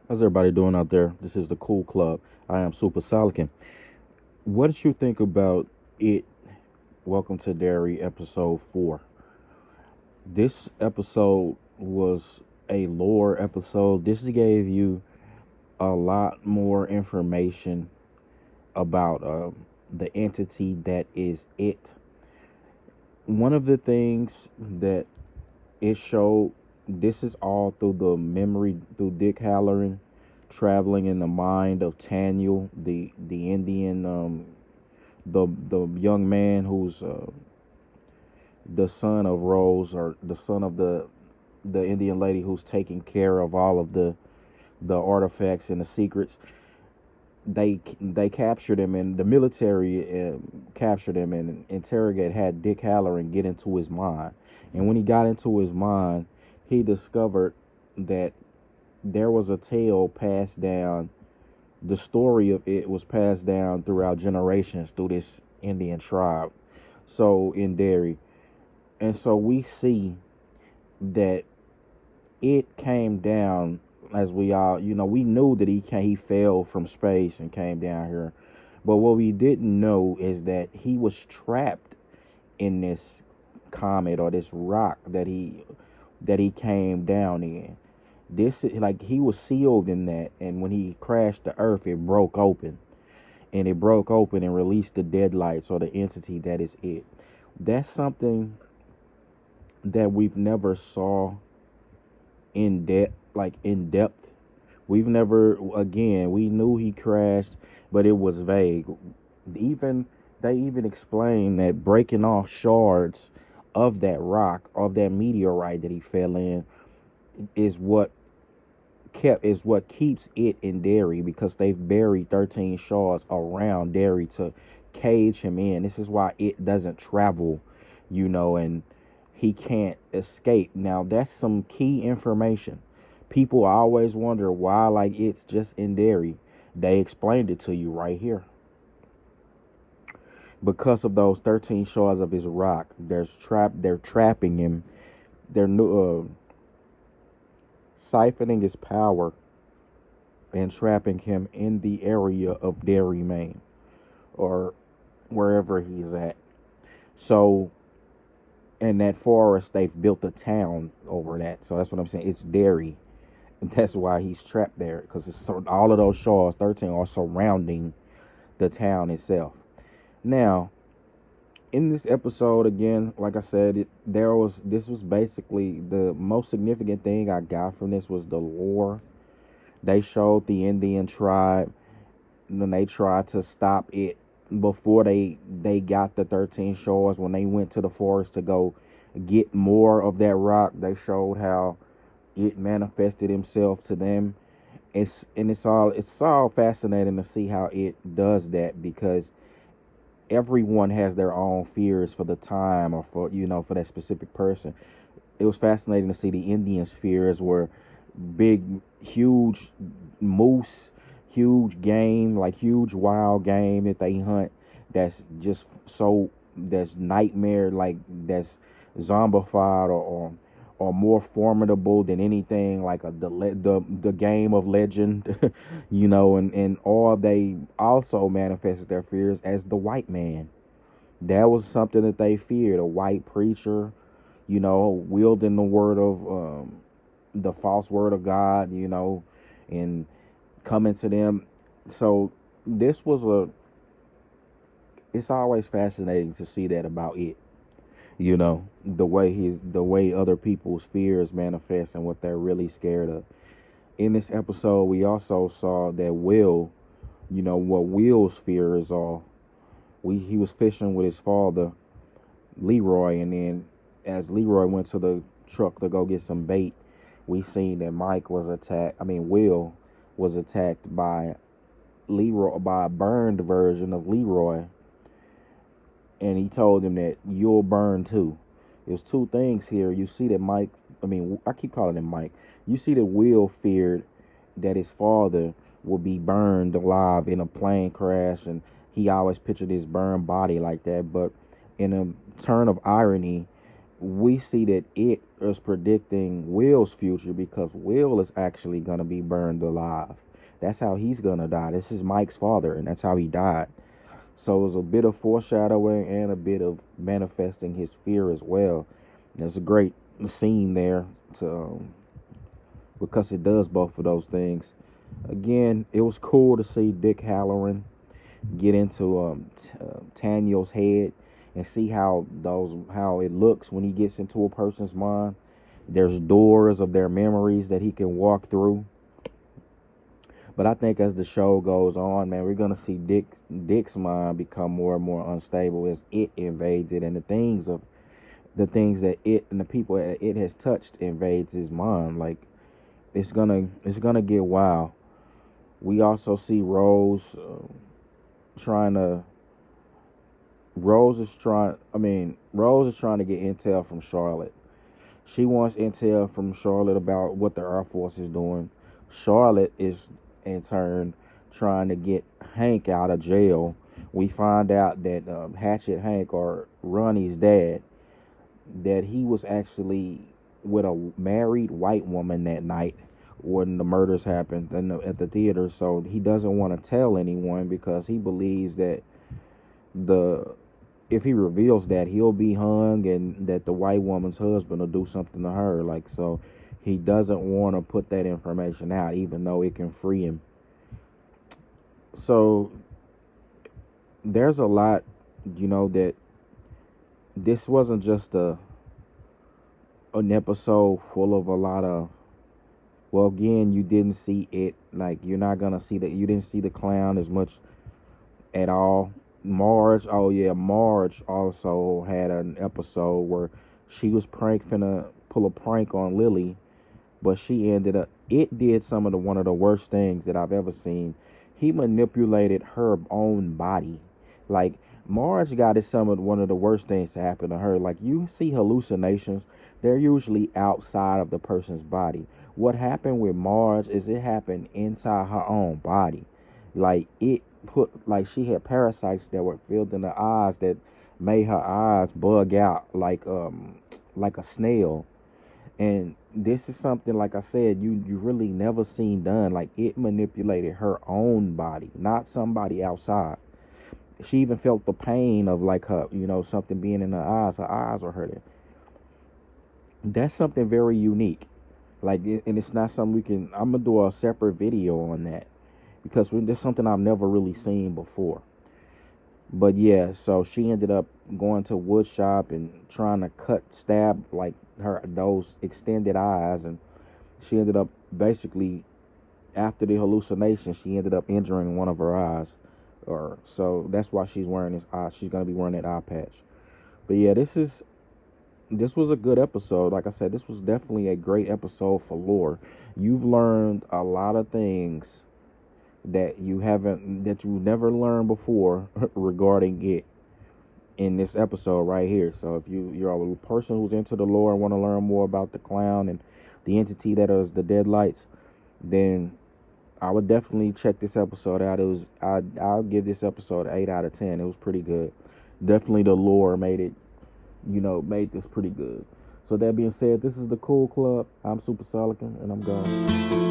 How's everybody doing out there? This is the Cool Club. I am Super Solican. What did you think about it? Welcome to Derry, episode 4. This episode was a lore episode. This gave you a lot more information about the entity that is it. One of the things that it showed, this is all through the memory, through Dick Halloran traveling in the mind of Taniel, the Indian, the young man who's the son of Rose, or the son of the Indian lady who's taking care of all of the artifacts and the secrets. They captured him, and the military captured him and had Dick Halloran get into his mind. And when he got into his mind, he discovered that there was a tale passed down. The story of it was passed down throughout generations through this Indian tribe. So in Derry, and so we see that it came down, as we all, we knew that he fell from space and came down here, but what we didn't know is that he was trapped in this comet or this rock that he came down in. This, like, he was sealed in that, and when he crashed to Earth, it broke open, and released the deadlights, or the entity that is it. That's something that we've never saw in depth. We've never, again, we knew he crashed, but it was vague. Even they even explained that breaking off shards of that rock, of that meteorite that he fell in, is what keeps it in Derry, because they've buried 13 shards around Derry to cage him in. This is why it doesn't travel, and he can't escape. Now that's some key information. People always wonder why, like, it's just in Derry. They explained it to you right here. Because of those 13 shards of his rock, they're trapping him. They're siphoning his power and trapping him in the area of Derry, Maine, or wherever he's at. So in that forest, they've built a town over that. So that's what I'm saying. It's Derry, and that's why he's trapped there, because all of those shards, 13, are surrounding the town itself. Now, in this episode, again, like I said, this was basically the most significant thing I got from this was the lore. They showed the Indian tribe when they tried to stop it before they got the 13 shards. When they went to the forest to go get more of that rock, they showed how it manifested himself to them. It's all fascinating to see how it does that, because everyone has their own fears for the time, or for that specific person. It was fascinating to see the Indians' fears were big, huge moose, huge game, like huge wild game that they hunt. That's just so that's nightmare, like that's zombified, or more formidable than anything, like the game of legend, and all they also manifested their fears as the white man. That was something that they feared, a white preacher, wielding the word of the false word of God, and coming to them. So this was it's always fascinating to see that about it. The way other people's fears manifest and what they're really scared of. In this episode, we also saw that Will, what Will's fears are. He was fishing with his father, Leroy, and then as Leroy went to the truck to go get some bait, we seen that Will was attacked by Leroy, by a burned version of Leroy, and he told him that you'll burn too. There's two things here. You see that I keep calling him Mike. You see that Will feared that his father would be burned alive in a plane crash, and he always pictured his burned body like that. But in a turn of irony, we see that it is predicting Will's future because Will is actually going to be burned alive. That's how he's going to die. This is Mike's father, and that's how he died. So it was a bit of foreshadowing and a bit of manifesting his fear as well. There's a great scene there to, because it does both of those things. Again, it was cool to see Dick Halloran get into Daniel's head and see how it looks when he gets into a person's mind. There's doors of their memories that he can walk through. But I think as the show goes on, man, we're gonna see Dick's mind become more and more unstable as it invades it, and the things that it and the people that it has touched invades his mind. Like it's gonna get wild. We also see Rose trying to. Rose is trying to get intel from Charlotte. She wants intel from Charlotte about what the Air Force is doing. Charlotte is, in turn, trying to get Hank out of jail. We find out that Hatchet Hank, or Ronnie's dad, that he was actually with a married white woman that night when the murders happened at the theater. So he doesn't want to tell anyone because he believes that the if he reveals that, he'll be hung and that the white woman's husband will do something to her. Like, so he doesn't want to put that information out, even though it can free him. So there's a lot, that this wasn't just an episode full of a lot of, well, again, you didn't see it. Like, you're not going to see that. You didn't see the clown as much at all. Marge also had an episode where she was finna pull a prank on Lily, but she ended up, it did one of the worst things that I've ever seen. He manipulated her own body. Like, Marge got one of the worst things to happen to her. Like, you see hallucinations, they're usually outside of the person's body. What happened with Marge is it happened inside her own body. Like, she had parasites that were filled in her eyes that made her eyes bug out like a snail. And this is something, like I said, you really never seen done. Like, it manipulated her own body, not somebody outside. She even felt the pain of, like, her, something being in her eyes. Her eyes were hurting. That's something very unique. Like, and it's not something I'm gonna do a separate video on that, because there's something I've never really seen before. But yeah, so she ended up going to wood shop and trying to stab like those extended eyes, and she ended up basically, after the hallucination, she ended up injuring one of her eyes, or so that's why she's wearing this eye. She's gonna be wearing that eye patch. But yeah, this was a good episode. Like I said, this was definitely a great episode for lore. You've learned a lot of things that you've never learned before regarding it in this episode right here. So if you're a person who's into the lore and want to learn more about the clown and the entity that is the Deadlights, then I would definitely check this episode out. I'll give this episode an 8 out of 10. It was pretty good. Definitely the lore made this pretty good. So that being said, this is the Cool Club. I'm Super Solican, and I'm gone.